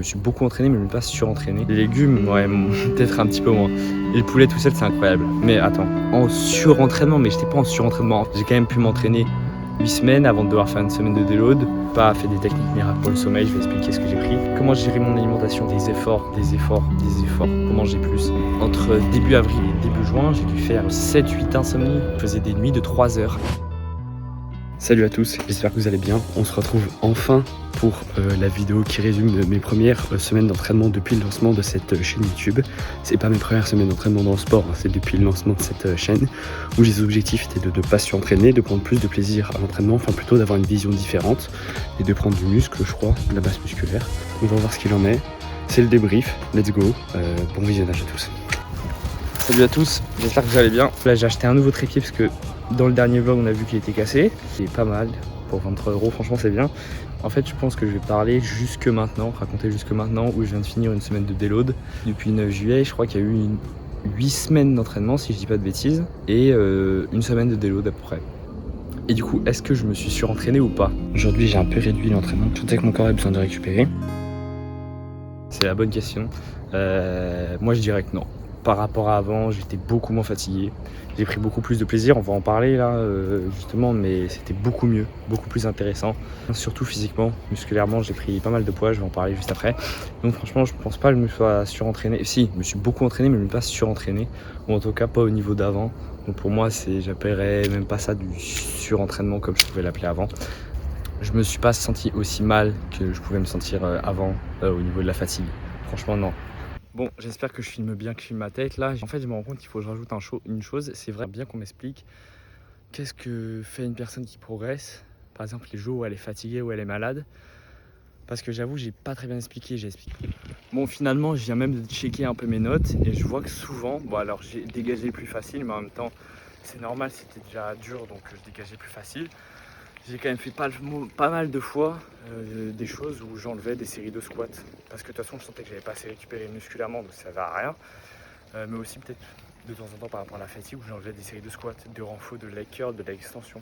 Je me suis beaucoup entraîné, mais je ne me suis pas surentraîné. Les légumes, ouais, peut-être un petit peu moins. Et le poulet tout seul, c'est incroyable. Mais attends, en surentraînement, mais j'étais pas en surentraînement. J'ai quand même pu m'entraîner 8 semaines avant de devoir faire une semaine de déload. Pas fait des techniques miracles pour le sommeil, je vais expliquer ce que j'ai pris. Comment j'ai géré mon alimentation, des efforts. Comment j'ai plus. Entre début avril et début juin, j'ai dû faire 7-8 insomnies. Je faisais des nuits de 3 heures. Salut à tous, j'espère que vous allez bien. On se retrouve enfin pour la vidéo qui résume mes premières semaines d'entraînement depuis le lancement de cette chaîne YouTube. C'est pas mes premières semaines d'entraînement dans le sport, c'est depuis le lancement de cette chaîne où les objectifs étaient de ne pas surentraîner, de prendre plus de plaisir à l'entraînement, enfin plutôt d'avoir une vision différente et de prendre du muscle, je crois, de la masse musculaire. On va voir ce qu'il en est. C'est le débrief, let's go, bon visionnage à tous. Salut à tous, j'espère que vous allez bien. Là j'ai acheté un nouveau trépied parce que dans le dernier vlog on a vu qu'il était cassé. C'est pas mal, pour 23 €, franchement c'est bien. En fait je pense que je vais parler jusque maintenant, raconter jusque maintenant où je viens de finir une semaine de déload. Depuis 9 juillet je crois qu'il y a eu 8 semaines d'entraînement si je dis pas de bêtises et une semaine de déload à peu près. Et du coup est-ce que je me suis surentraîné ou pas? Aujourd'hui j'ai un peu réduit l'entraînement, je sentais que mon corps a besoin de récupérer. C'est la bonne question. Moi je dirais que non. Par rapport à avant, j'étais beaucoup moins fatigué. J'ai pris beaucoup plus de plaisir, on va en parler là justement, mais c'était beaucoup mieux, beaucoup plus intéressant. Surtout physiquement, musculairement, j'ai pris pas mal de poids, je vais en parler juste après. Donc franchement, je pense pas que je me sois surentraîné. Si, je me suis beaucoup entraîné, mais je ne me suis pas surentraîné. Ou en tout cas pas au niveau d'avant. Donc pour moi, j'appellerais même pas ça du surentraînement comme je pouvais l'appeler avant. Je me suis pas senti aussi mal que je pouvais me sentir avant au niveau de la fatigue. Franchement, non. Bon, j'espère que je filme bien, que je filme ma tête là. En fait, je me rends compte qu'il faut que je rajoute une chose. C'est vrai bien qu'on m'explique qu'est-ce que fait une personne qui progresse. Par exemple, les jours où elle est fatiguée, où elle est malade. Parce que j'avoue, j'ai pas très bien expliqué. Bon, finalement, je viens même de checker un peu mes notes et je vois que souvent, bon alors j'ai dégagé plus facile, mais en même temps, c'est normal, c'était déjà dur, donc je dégageais plus facile. J'ai quand même fait pas mal de fois des choses où j'enlevais des séries de squats. Parce que de toute façon, je sentais que j'avais pas assez récupéré musculairement, donc ça ne servait à rien. Mais aussi peut-être de temps en temps par rapport à la fatigue où j'enlevais des séries de squats, de renfort, de leg curl, de leg extension.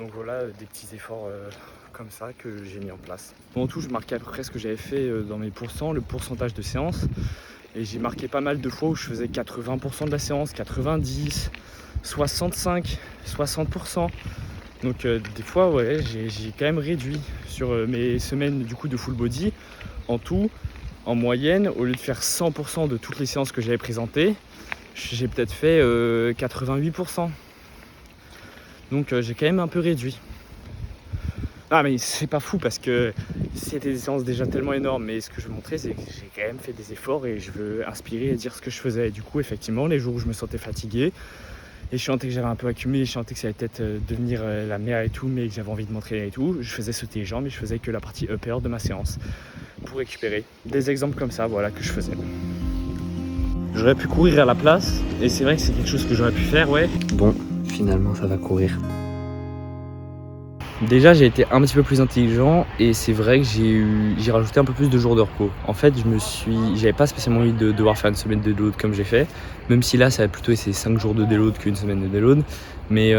Donc voilà, des petits efforts comme ça que j'ai mis en place. Bon, en tout, je marquais à peu près ce que j'avais fait dans mes pourcents, le pourcentage de séance. Et j'ai marqué pas mal de fois où je faisais 80% de la séance, 90, 65, 60%. Donc des fois ouais, j'ai quand même réduit sur mes semaines du coup de full body. En tout, en moyenne, au lieu de faire 100% de toutes les séances que j'avais présentées, j'ai peut-être fait 88%. Donc j'ai quand même un peu réduit. Ah mais c'est pas fou parce que c'était des séances déjà tellement énormes, mais ce que je veux montrer c'est que j'ai quand même fait des efforts et je veux inspirer et dire ce que je faisais. Et du coup effectivement les jours où je me sentais fatigué, et je sentais que j'avais un peu accumulé, je sentais que ça allait peut-être devenir la merde et tout, mais que j'avais envie de m'entraîner et tout. Je faisais sauter les jambes et je faisais que la partie upper de ma séance pour récupérer. Des exemples comme ça, voilà, que je faisais. J'aurais pu courir à la place, et c'est vrai que c'est quelque chose que j'aurais pu faire, ouais. Bon, finalement ça va courir. Déjà, j'ai été un petit peu plus intelligent et c'est vrai que j'ai rajouté un peu plus de jours de repos. En fait, j'avais pas spécialement envie de devoir faire une semaine de déload comme j'ai fait, même si là, ça va plutôt essayer 5 jours de déload qu'une semaine de déload. Mais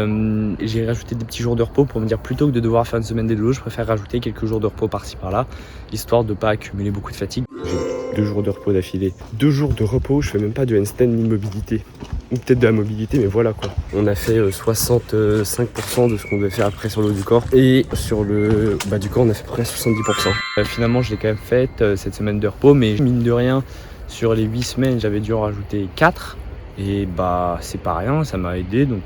j'ai rajouté des petits jours de repos pour me dire plutôt que de devoir faire une semaine de déload, je préfère rajouter quelques jours de repos par-ci par-là, histoire de pas accumuler beaucoup de fatigue. J'ai 2 jours de repos d'affilée. 2 jours de repos, je fais même pas de handstand ni de mobilité. Ou peut-être de la mobilité, mais voilà quoi. On a fait 65% de ce qu'on devait faire après sur le haut du corps. Et sur le bas du corps, on a fait près 70%. Finalement, je l'ai quand même faite cette semaine de repos, mais mine de rien, sur les 8 semaines, j'avais dû en rajouter 4. Et bah, c'est pas rien, ça m'a aidé. Donc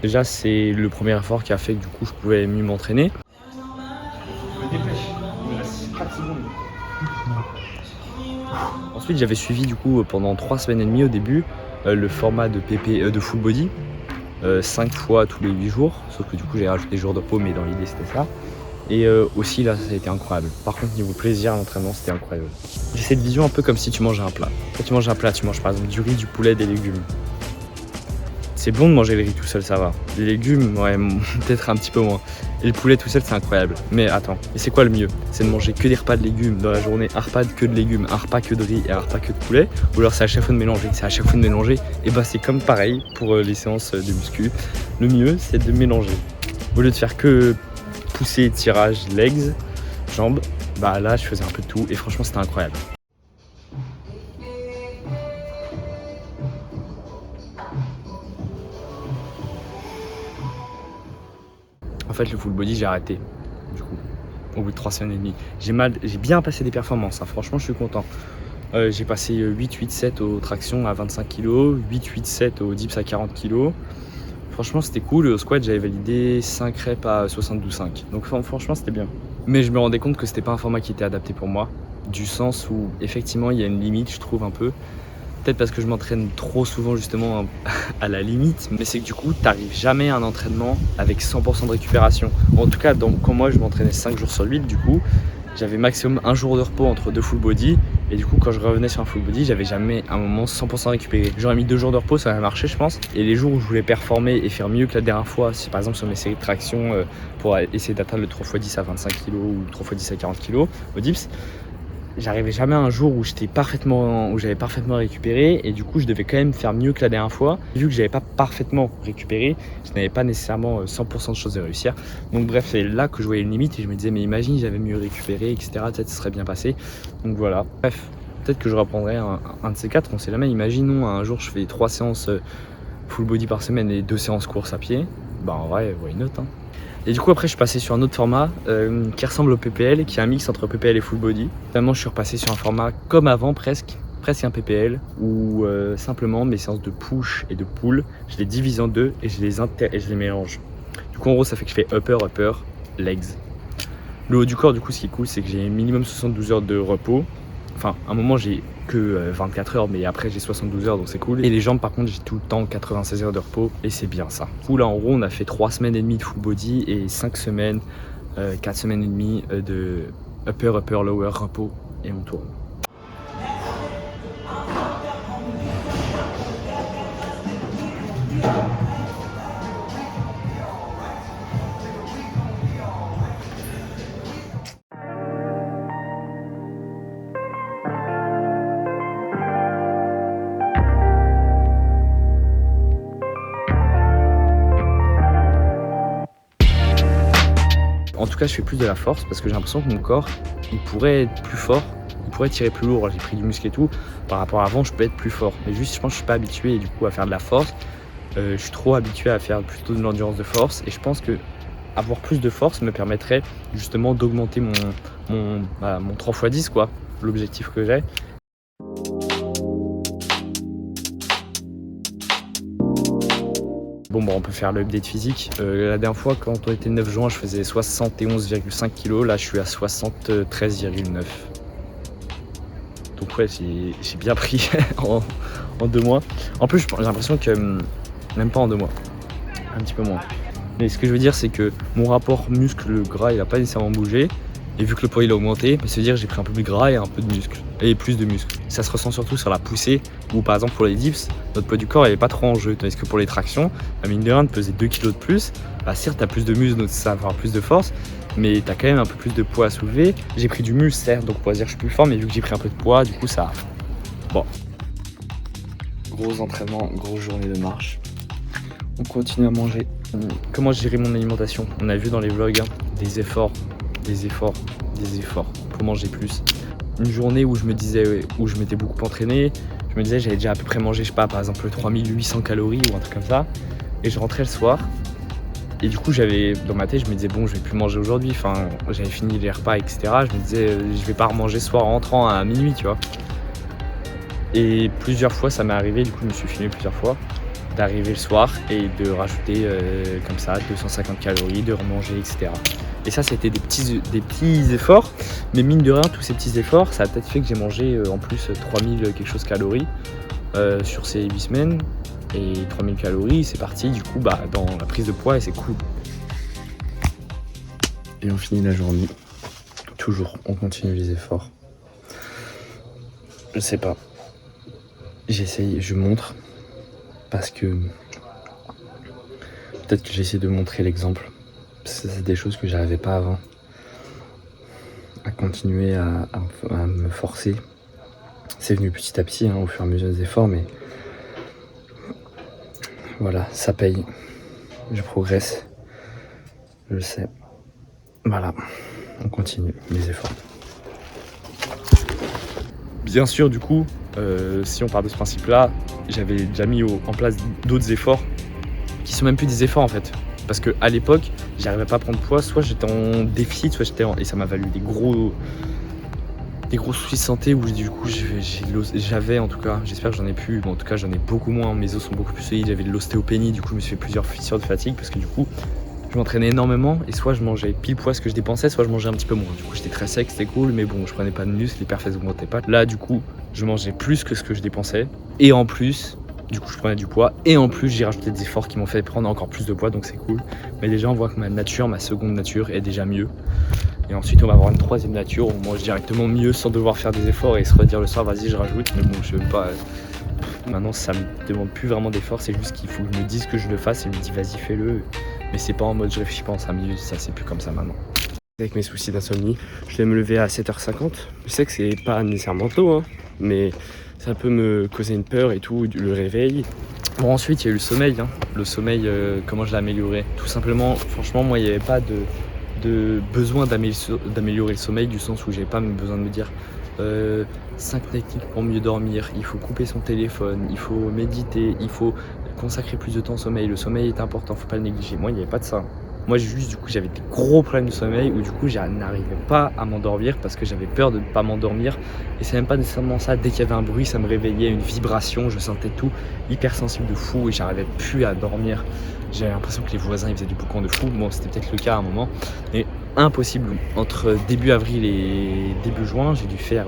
déjà, c'est le premier effort qui a fait que du coup, je pouvais mieux m'entraîner. Je me dépêche, il me reste 4 secondes. Ensuite, j'avais suivi du coup pendant 3 semaines et demie au début le format de PP de full body 5 fois tous les 8 jours, sauf que du coup j'ai rajouté des jours de repos, mais dans l'idée c'était ça. Et aussi là ça a été incroyable. Par contre niveau plaisir à l'entraînement c'était incroyable. J'ai cette vision un peu comme si tu mangeais un plat. Quand tu manges un plat, tu manges par exemple du riz, du poulet, des légumes. C'est bon de manger le riz tout seul, ça va. Les légumes, ouais, peut-être un petit peu moins. Et le poulet tout seul, c'est incroyable. Mais attends, et c'est quoi le mieux? C'est de manger que des repas de légumes dans la journée, un repas que de légumes, un repas que de riz et un repas que de poulet? Ou alors c'est à chaque fois de mélanger? C'est à chaque fois de mélanger. Et bah c'est comme pareil pour les séances de muscu. Le mieux, c'est de mélanger. Au lieu de faire que pousser, tirage, legs, jambes, bah là je faisais un peu de tout et franchement c'était incroyable. En fait le full body j'ai arrêté du coup au bout de 3 semaines et demie. J'ai bien passé des performances, hein. Franchement je suis content. J'ai passé 8-8-7 aux tractions à 25 kg, 8-8-7 aux dips à 40 kg. Franchement c'était cool, au squat j'avais validé 5 reps à 72,5. Donc franchement c'était bien. Mais je me rendais compte que c'était pas un format qui était adapté pour moi, du sens où effectivement il y a une limite je trouve un peu. Peut-être parce que je m'entraîne trop souvent justement à la limite, mais c'est que du coup t'arrives jamais à un entraînement avec 100% de récupération. En tout cas quand moi je m'entraînais 5 jours sur 8 du coup, j'avais maximum un jour de repos entre 2 full body. Et du coup quand je revenais sur un full body, j'avais jamais un moment 100% récupéré. J'aurais mis 2 jours de repos, ça aurait marché je pense. Et les jours où je voulais performer et faire mieux que la dernière fois, si par exemple sur mes séries de traction pour essayer d'atteindre le 3x10 à 25 kg ou 3x10 à 40 kg au dips, j'arrivais jamais à un jour où j'avais parfaitement récupéré et du coup je devais quand même faire mieux que la dernière fois. Vu que j'avais pas parfaitement récupéré, je n'avais pas nécessairement 100% de choses à réussir. Donc bref, c'est là que je voyais une limite et je me disais mais imagine j'avais mieux récupéré, etc. Peut-être ce serait bien passé. Donc voilà, bref, peut-être que je reprendrai un de ces quatre, on sait jamais. Imaginons un jour je fais 3 séances full body par semaine et 2 séances course à pied. Bah en vrai, why not hein. Et du coup après je suis passé sur un autre format qui ressemble au PPL, qui est un mix entre PPL et full body. Finalement je suis repassé sur un format comme avant presque un PPL, où simplement mes séances de push et de pull, je les divise en deux et je les mélange. Du coup en gros ça fait que je fais upper, legs. Le haut du corps du coup ce qui est cool c'est que j'ai minimum 72 heures de repos. Enfin à un moment j'ai que 24 heures mais après j'ai 72 heures donc c'est cool. Et les jambes par contre j'ai tout le temps 96 heures de repos et c'est bien ça. Du coup là en gros on a fait 3 semaines et demie de full body et 5 semaines, 4 semaines et demie de upper, lower, repos et on tourne. En tout cas, je fais plus de la force parce que j'ai l'impression que mon corps, il pourrait être plus fort, il pourrait tirer plus lourd. J'ai pris du muscle et tout. Par rapport à avant, je peux être plus fort. Mais juste, je pense que je suis pas habitué du coup à faire de la force. Je suis trop habitué à faire plutôt de l'endurance de force. Et je pense que avoir plus de force me permettrait justement d'augmenter mon 3x10 quoi, l'objectif que j'ai. Bon, on peut faire l'update physique. La dernière fois, quand on était le 9 juin, je faisais 71,5 kg. Là, je suis à 73,9. Donc ouais, j'ai bien pris en 2 mois. En plus, j'ai l'impression que même pas en 2 mois, un petit peu moins. Mais ce que je veux dire, c'est que mon rapport muscle-gras, il n'a pas nécessairement bougé. Et vu que le poids il a augmenté, ça veut dire que j'ai pris un peu plus de gras et un peu de muscle. Et plus de muscle. Ça se ressent surtout sur la poussée, où par exemple pour les dips, notre poids du corps il n'est pas trop en jeu. Tandis que pour les tractions, mine de rien, de peser 2 kg de plus, bah certes t'as plus de muscle, donc ça va avoir plus de force, mais t'as quand même un peu plus de poids à soulever. J'ai pris du muscle certes, donc on va dire que je suis plus fort, mais vu que j'ai pris un peu de poids, du coup ça... Bon. Gros entraînement, grosse journée de marche. On continue à manger. Comment gérer mon alimentation? On a vu dans les vlogs hein, des efforts pour manger plus. Une journée où je m'étais beaucoup entraîné, je me disais j'avais déjà à peu près mangé, je sais pas, par exemple 3800 calories ou un truc comme ça. Et je rentrais le soir. Et du coup dans ma tête je me disais bon je vais plus manger aujourd'hui, enfin j'avais fini les repas etc. Je me disais je vais pas remanger ce soir en rentrant à minuit tu vois. Et plusieurs fois ça m'est arrivé, du coup je me suis filmé plusieurs fois d'arriver le soir et de rajouter comme ça 250 calories, de remanger etc. Et ça c'était des petits efforts, mais mine de rien tous ces petits efforts ça a peut-être fait que j'ai mangé en plus 3000 quelque chose calories sur ces 8 semaines. Et 3000 calories c'est parti du coup dans la prise de poids et c'est cool. Et on finit la journée. Toujours on continue les efforts. Je sais pas. J'essaye, je montre. Parce que peut-être que j'essaie de montrer l'exemple. C'est des choses que j'arrivais pas avant. À continuer à me forcer. C'est venu petit à petit au fur et à mesure des efforts, mais voilà, ça paye. Je progresse. Je le sais. Voilà, on continue les efforts. Bien sûr, du coup, si on part de ce principe-là, j'avais déjà mis en place d'autres efforts qui sont même plus des efforts en fait. Parce qu'à l'époque, j'arrivais pas à prendre poids, soit j'étais en déficit, soit et ça m'a valu des gros soucis de santé où du coup j'avais en tout cas, j'espère que j'en ai plus, mais en tout cas j'en ai beaucoup moins, mes os sont beaucoup plus solides, j'avais de l'ostéopénie, du coup je me suis fait plusieurs fissures de fatigue parce que du coup je m'entraînais énormément et soit je mangeais pile poids ce que je dépensais, soit je mangeais un petit peu moins. Du coup j'étais très sec, c'était cool, mais bon je prenais pas de muscle, les perfs augmentaient pas. Là du coup je mangeais plus que ce que je dépensais et en plus du coup je prenais du poids et en plus j'ai rajouté des efforts qui m'ont fait prendre encore plus de poids, donc c'est cool. Mais déjà on voit que ma seconde nature est déjà mieux. Et ensuite on va avoir une troisième nature où on mange directement mieux sans devoir faire des efforts et se redire le soir vas-y je rajoute, mais bon je veux pas. Maintenant ça me demande plus vraiment d'efforts, c'est juste qu'il faut que je me dise que je le fasse et je me dis vas-y fais-le. Mais c'est pas en mode je réfléchis pas en 5 minutes, ça c'est plus comme ça maintenant. Avec mes soucis d'insomnie, je vais me lever à 7h50. Je sais que c'est pas nécessairement tôt, hein, mais ça peut me causer une peur et tout, le réveil. Bon ensuite il y a eu le sommeil, hein. Le sommeil, comment je l'ai amélioré. Tout simplement, franchement moi il n'y avait pas de besoin d'améliorer le sommeil, du sens où j'avais pas besoin de me dire 5 techniques pour mieux dormir, il faut couper son téléphone, il faut méditer, il faut consacrer plus de temps au sommeil. Le sommeil est important, faut pas le négliger. Moi il n'y avait pas de ça. Moi juste du coup j'avais des gros problèmes de sommeil où du coup je n'arrivais pas à m'endormir parce que j'avais peur de ne pas m'endormir. Et c'est même pas nécessairement ça, dès qu'il y avait un bruit ça me réveillait, une vibration, je sentais tout hypersensible de fou et j'arrivais plus à dormir. J'avais l'impression que les voisins ils faisaient du boucan de fou. Bon c'était peut-être le cas à un moment, mais impossible. Entre début avril et début juin j'ai dû faire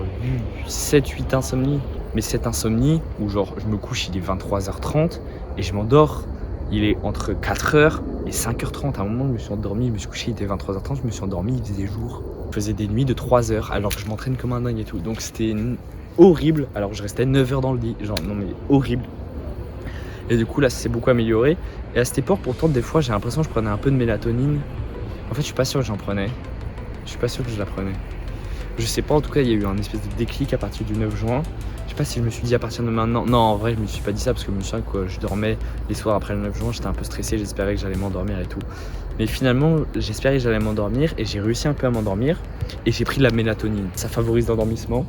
7-8 insomnies. Mais cette insomnie où genre je me couche il est 23h30 et je m'endors il est entre 4h et 5h30. À un moment, je me suis endormi, je me suis couché, il était 23h30, je me suis endormi, il faisait jour. Je faisais des nuits de 3h alors que je m'entraîne comme un dingue et tout. Donc c'était horrible, alors que je restais 9h dans le lit. Genre, non mais horrible. Et du coup, là, ça s'est beaucoup amélioré. Et à cette époque, pourtant, des fois, j'ai l'impression que je prenais un peu de mélatonine. En fait, je suis pas sûr que j'en prenais. Je suis pas sûr que je la prenais. Je sais pas, en tout cas, il y a eu un espèce de déclic à partir du 9 juin. Je sais pas si je me suis dit à partir de maintenant. Non, en vrai, je me suis pas dit ça parce que je me souviens que je dormais les soirs après le 9 juin, j'étais un peu stressé, j'espérais que j'allais m'endormir et tout. Mais finalement, j'espérais que j'allais m'endormir et j'ai réussi un peu à m'endormir et j'ai pris de la mélatonine. Ça favorise l'endormissement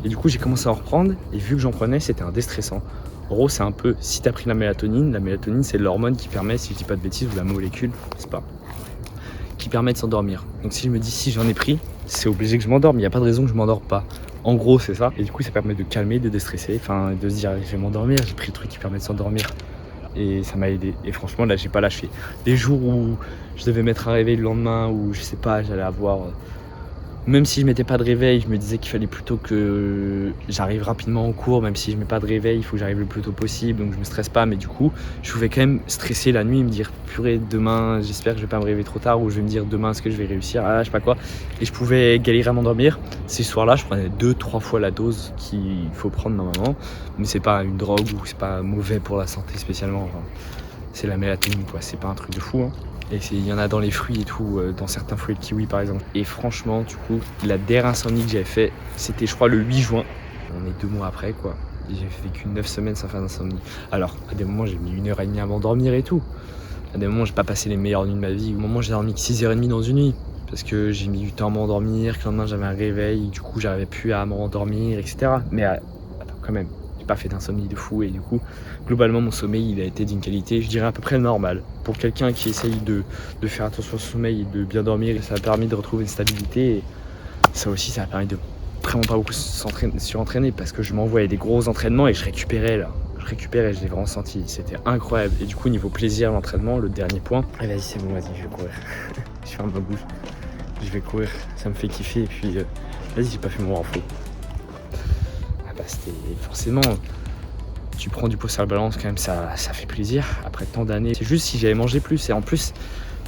et du coup, j'ai commencé à en reprendre et vu que j'en prenais, c'était un déstressant. En gros, c'est un peu si t'as pris la mélatonine c'est l'hormone qui permet, si je dis pas de bêtises, ou la molécule, c'est pas, qui permet de s'endormir. Donc si je me dis si j'en ai pris, c'est obligé que je m'endorme, il n'y a pas de raison que je m'endorme pas. En gros c'est ça, et du coup ça permet de calmer, de déstresser, enfin de se dire je vais m'endormir, j'ai pris le truc qui permet de s'endormir. Et ça m'a aidé, et franchement là j'ai pas lâché. Les jours où je devais mettre un réveil le lendemain, où je sais pas, j'allais avoir... Même si je mettais pas de réveil, je me disais qu'il fallait plutôt que j'arrive rapidement en cours, même si je mets pas de réveil, il faut que j'arrive le plus tôt possible, donc je me stresse pas, mais du coup, je pouvais quand même stresser la nuit, me dire purée, demain, j'espère que je vais pas me réveiller trop tard, ou je vais me dire demain, est-ce que je vais réussir, je sais pas quoi, et je pouvais galérer à m'endormir. Ces soirs-là, je prenais 2-3 fois la dose qu'il faut prendre normalement, mais c'est pas une drogue ou c'est pas mauvais pour la santé spécialement, enfin, c'est la mélatonine quoi, c'est pas un truc de fou, hein. Et il y en a dans les fruits et tout, dans certains fruits, le kiwi par exemple. Et franchement, du coup, la dernière insomnie que j'avais fait, c'était je crois le 8 juin. On est 2 mois après quoi. Et j'ai vécu 9 semaines sans faire d'insomnie. Alors, à des moments, j'ai mis 1h30 à m'endormir et tout. À des moments, j'ai pas passé les meilleures nuits de ma vie. Au moment, j'ai dormi que 6h30 dans une nuit. Parce que j'ai mis du temps à m'endormir, que le lendemain, j'avais un réveil. Du coup, j'arrivais plus à m'endormir, etc. Mais attends, quand même. Pas fait d'insomnie de fou et du coup globalement mon sommeil il a été d'une qualité je dirais à peu près normal pour quelqu'un qui essaye de faire attention au sommeil et de bien dormir et ça a permis de retrouver une stabilité et ça aussi ça a permis de vraiment pas beaucoup surentraîner parce que je m'envoyais des gros entraînements et je récupérais, je l'ai vraiment senti, c'était incroyable. Et du coup niveau plaisir l'entraînement, le dernier point, vas-y c'est bon, vas-y je vais courir. Je ferme ma bouche, je vais courir, ça me fait kiffer et puis vas-y j'ai pas fait mon renfort. C'était forcément, tu prends du poids sur la balance quand même, ça fait plaisir après tant d'années. C'est juste si j'avais mangé plus et en plus,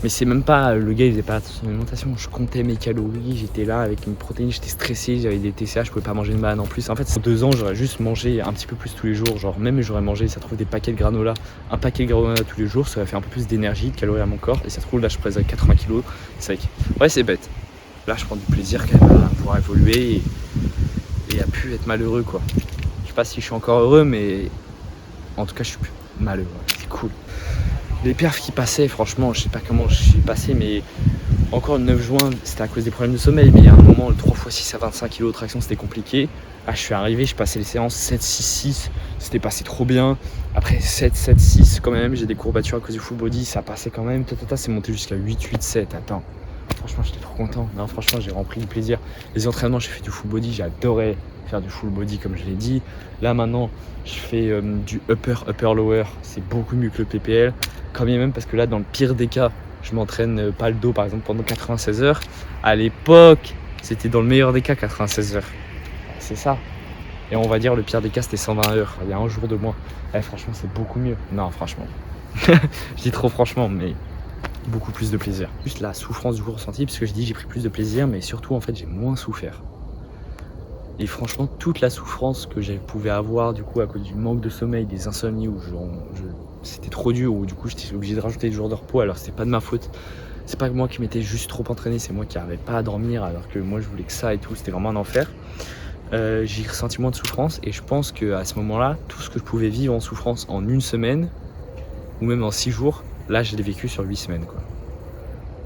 mais c'est même pas, le gars il faisait pas attention à l'alimentation, je comptais mes calories, j'étais là avec une protéine, j'étais stressé, j'avais des TCA, je pouvais pas manger de banane en plus. En fait, en 2 ans, j'aurais juste mangé un petit peu plus tous les jours, genre même j'aurais mangé, ça trouve des paquets de granola, un paquet de granola tous les jours, ça aurait fait un peu plus d'énergie, de calories à mon corps et ça trouve là je pèse 80 kg, c'est vrai. Ouais, c'est bête. Là, je prends du plaisir quand même à pouvoir évoluer et à pu être malheureux quoi. Je sais pas si je suis encore heureux mais en tout cas je suis plus malheureux, c'est cool. Les perfs qui passaient franchement je sais pas comment je suis passé mais Encore le 9 juin, c'était à cause des problèmes de sommeil, mais il y a un moment, le 3x6 à 25 kg de traction, c'était compliqué. Ah, je suis arrivé, je passais les séances 7-6-6, c'était passé trop bien. Après 7-7-6 quand même, j'ai des courbatures à cause du full body, ça passait quand même. C'est monté jusqu'à 8-8-7, attends. Franchement, j'étais trop content. Non, franchement, j'ai rempli du plaisir. Les entraînements, j'ai fait du full body, j'adorais faire du full body comme je l'ai dit. Là maintenant, je fais du upper lower, c'est beaucoup mieux que le PPL. Quand bien même parce que là, dans le pire des cas, je m'entraîne pas le dos par exemple pendant 96 heures. À l'époque, c'était dans le meilleur des cas 96 heures. C'est ça. Et on va dire le pire des cas c'était 120 heures. Il y a un jour de moins. Franchement, c'est beaucoup mieux. Non, franchement. Je dis trop franchement, mais beaucoup plus de plaisir. Juste la souffrance du coup ressentie, parce que je dis j'ai pris plus de plaisir, mais surtout en fait j'ai moins souffert. Et franchement, toute la souffrance que je pouvais avoir du coup à cause du manque de sommeil, des insomnies où c'était trop dur, où du coup j'étais obligé de rajouter des jours de repos, alors c'était pas de ma faute. C'est pas moi qui m'étais juste trop entraîné, c'est moi qui n'arrivais pas à dormir alors que moi je voulais que ça et tout, c'était vraiment un enfer. J'ai ressenti moins de souffrance et je pense qu'à ce moment-là, tout ce que je pouvais vivre en souffrance en une semaine ou même en 6 jours, là je l'ai vécu sur 8 semaines quoi.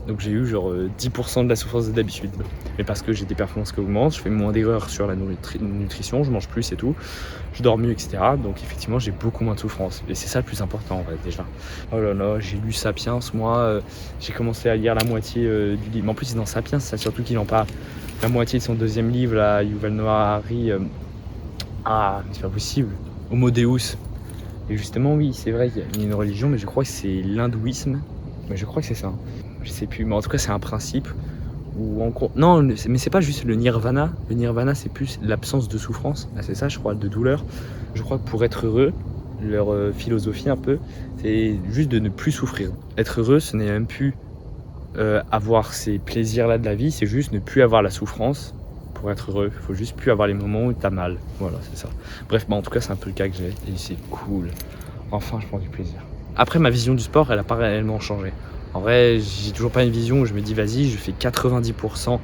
Donc j'ai eu genre 10% de la souffrance d'habitude. Mais parce que j'ai des performances qui augmentent, je fais moins d'erreurs sur la nutrition, je mange plus et tout, je dors mieux, etc. Donc effectivement j'ai beaucoup moins de souffrance. Et c'est ça le plus important en fait déjà. Oh là là, j'ai lu Sapiens, moi j'ai commencé à lire la moitié du livre. Mais en plus c'est dans Sapiens, ça surtout qu'il en parle. La moitié de son deuxième livre, là, Yuval Noah Harari. Ah, c'est pas possible. Homo Deus. Et justement oui, c'est vrai qu'il y a une religion, mais je crois que c'est l'hindouisme. Mais je crois que c'est ça. Je sais plus, mais en tout cas c'est un principe où non, mais c'est pas juste le nirvana. Le nirvana c'est plus l'absence de souffrance. C'est ça je crois, de douleur. Je crois que pour être heureux, leur philosophie un peu, c'est juste de ne plus souffrir. Être heureux, ce n'est même plus avoir ces plaisirs là de la vie, c'est juste ne plus avoir la souffrance. Pour être heureux, il faut juste plus avoir les moments où t'as mal. Voilà, c'est ça. Bref, en tout cas c'est un peu le cas que j'ai et c'est cool. Enfin je prends du plaisir. Après ma vision du sport, elle a pas réellement changé. En vrai, j'ai toujours pas une vision où je me dis vas-y, je fais 90%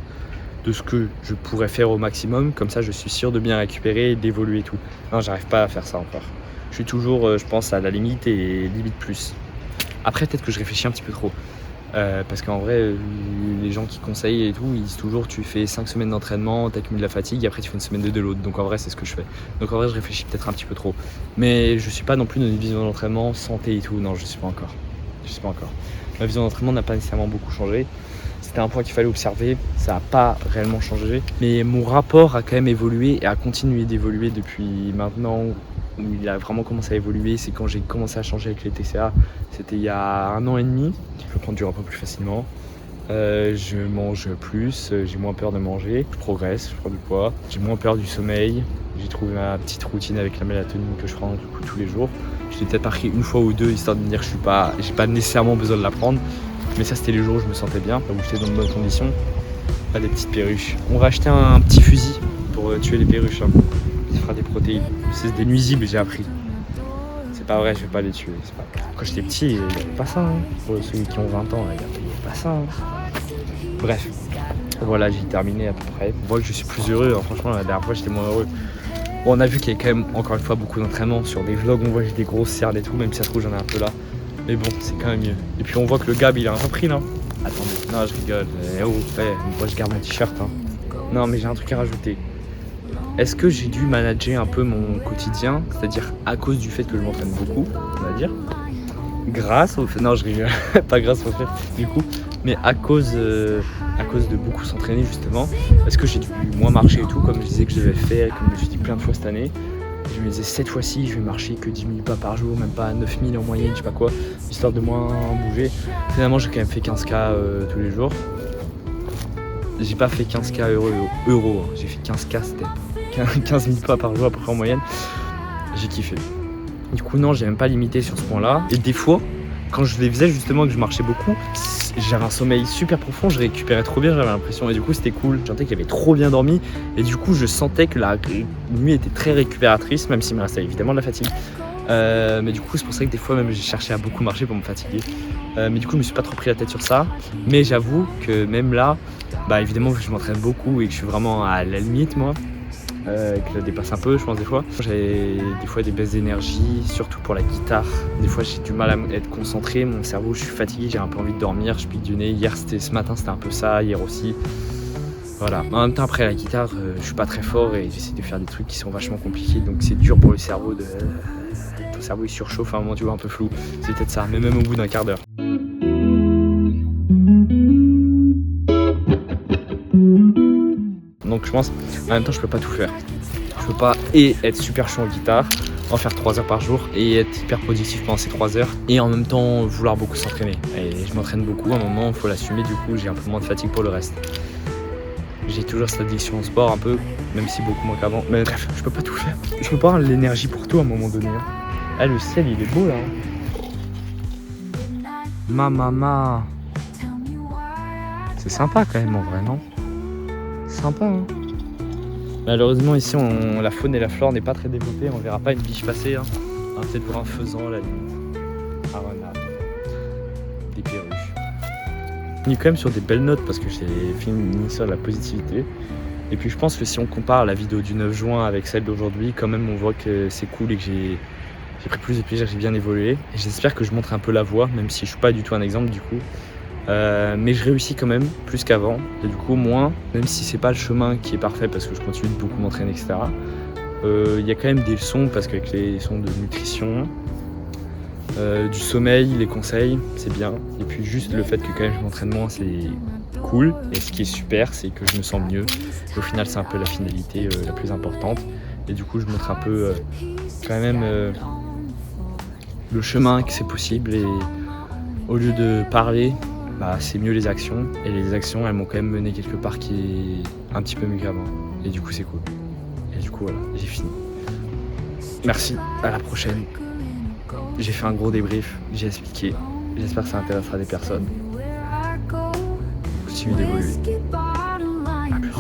de ce que je pourrais faire au maximum, comme ça je suis sûr de bien récupérer et d'évoluer et tout. Non, j'arrive pas à faire ça encore. Je suis toujours, je pense, à la limite et limite plus. Après, peut-être que je réfléchis un petit peu trop. Parce qu'en vrai, les gens qui conseillent et tout, ils disent toujours tu fais 5 semaines d'entraînement, t'accumules la fatigue et après tu fais une semaine de l'autre. Donc en vrai, c'est ce que je fais. Donc en vrai, je réfléchis peut-être un petit peu trop. Mais je suis pas non plus dans une vision d'entraînement, santé et tout. Non, je sais pas encore. Ma vision d'entraînement n'a pas nécessairement beaucoup changé. C'était un point qu'il fallait observer, ça n'a pas réellement changé. Mais mon rapport a quand même évolué et a continué d'évoluer depuis maintenant où il a vraiment commencé à évoluer. C'est quand j'ai commencé à changer avec les TCA, c'était il y a 1 an et demi. Je prends du repas plus facilement, je mange plus, j'ai moins peur de manger, je progresse, je prends du poids, j'ai moins peur du sommeil. J'ai trouvé ma petite routine avec la mélatonine que je prends du coup tous les jours. Je l'ai peut-être appris une fois ou deux histoire de me dire que j'ai pas nécessairement besoin de la prendre. Mais ça c'était les jours où je me sentais bien, où j'étais dans de bonnes conditions. Pas des petites perruches. On va acheter un petit fusil pour tuer les perruches. Hein. Ça fera des protéines. C'est des nuisibles, j'ai appris. C'est pas vrai, je vais pas les tuer. Pas... Quand j'étais petit, il n'y avait pas ça. Hein. Pour ceux qui ont 20 ans, il n'y avait pas ça. Hein. Bref, voilà, j'ai terminé à peu près. On voit que je suis plus heureux. Hein. Franchement, la dernière fois j'étais moins heureux. Bon, on a vu qu'il y a quand même encore une fois beaucoup d'entraînement. Sur des vlogs, on voit que j'ai des grosses cernes et tout, même si ça se trouve j'en ai un peu là. Mais bon, c'est quand même mieux. Et puis on voit que le Gab il a un repris là. Attendez, non je rigole. Moi je garde mon t-shirt. Hein. Non mais j'ai un truc à rajouter. Est-ce que j'ai dû manager un peu mon quotidien, c'est-à-dire à cause du fait que je m'entraîne beaucoup, on va dire, grâce au fait, non je rigole, pas grâce au fait du coup, mais à cause de beaucoup s'entraîner justement, est-ce que j'ai dû moins marcher et tout, comme je disais que je devais faire, et comme je dis plein de fois cette année. Je me disais cette fois-ci je vais marcher que 10 000 pas par jour, même pas 9 000 en moyenne, je sais pas quoi, histoire de moins bouger. Finalement j'ai quand même fait 15K tous les jours. J'ai pas fait 15K euros, j'ai fait 15K steps. 15 000 pas par jour à peu près en moyenne. J'ai kiffé. Du coup non, j'ai même pas limité sur ce point-là. Et des fois, quand je les faisais justement, que je marchais beaucoup, j'avais un sommeil super profond, je récupérais trop bien, j'avais l'impression. Et du coup c'était cool, je sentais qu'il avait trop bien dormi. Et du coup je sentais que la nuit était très récupératrice, même s'il me restait évidemment de la fatigue. Mais du coup c'est pour ça que des fois même j'ai cherché à beaucoup marcher pour me fatiguer. Mais du coup je me suis pas trop pris la tête sur ça. Mais j'avoue que même là, bah évidemment que je m'entraîne beaucoup et que je suis vraiment à la limite moi, que je dépasse un peu, je pense, des fois. J'ai des fois des baisses d'énergie, surtout pour la guitare. Des fois, j'ai du mal à être concentré. Mon cerveau, je suis fatigué, j'ai un peu envie de dormir, je pique du nez. Ce matin, c'était un peu ça, hier aussi. Voilà. En même temps, après la guitare, je suis pas très fort et j'essaie de faire des trucs qui sont vachement compliqués. Donc, c'est dur pour le cerveau de... Ton cerveau, il surchauffe à un moment, tu vois, un peu flou. C'est peut-être ça, mais même au bout d'un quart d'heure. Donc je pense, en même temps je peux pas tout faire. Je peux pas et être super chaud en guitare, en faire 3 heures par jour et être hyper productif pendant ces 3 heures et en même temps vouloir beaucoup s'entraîner. Et je m'entraîne beaucoup, à un moment il faut l'assumer, du coup j'ai un peu moins de fatigue pour le reste. J'ai toujours cette addiction au sport un peu, même si beaucoup moins qu'avant. Mais bref, je peux pas tout faire. Je peux pas avoir l'énergie pour tout à un moment donné. Ah, le ciel il est beau là. Mama. C'est sympa quand même en vrai, non? Sympa, hein. Malheureusement ici la faune et la flore n'est pas très développée, on verra pas une biche passer, hein. On va peut-être voir un faisan la nuit, un renard, des perruches. On est quand même sur des belles notes parce que j'ai fini sur la positivité. Et puis je pense que si on compare la vidéo du 9 juin avec celle d'aujourd'hui, quand même on voit que c'est cool et que j'ai pris plus de plaisir, j'ai bien évolué. Et j'espère que je montre un peu la voie, même si je suis pas du tout un exemple du coup. Mais je réussis quand même plus qu'avant et du coup moins, même si c'est pas le chemin qui est parfait parce que je continue de beaucoup m'entraîner, etc. Il y a quand même des leçons parce qu'avec les leçons de nutrition, du sommeil, les conseils, c'est bien. Et puis juste le fait que quand même je m'entraîne moins, c'est cool. Et ce qui est super, c'est que je me sens mieux. Et au final, c'est un peu la finalité la plus importante. Et du coup, je montre un peu quand même le chemin que c'est possible. Et au lieu de parler, bah, c'est mieux les actions. Et les actions, elles m'ont quand même mené quelque part qui est un petit peu mieux qu'avant. Et du coup, c'est cool. Et du coup, voilà, j'ai fini. Merci, à la prochaine. J'ai fait un gros débrief, j'ai expliqué. J'espère que ça intéressera des personnes. Continue d'évoluer. À plus.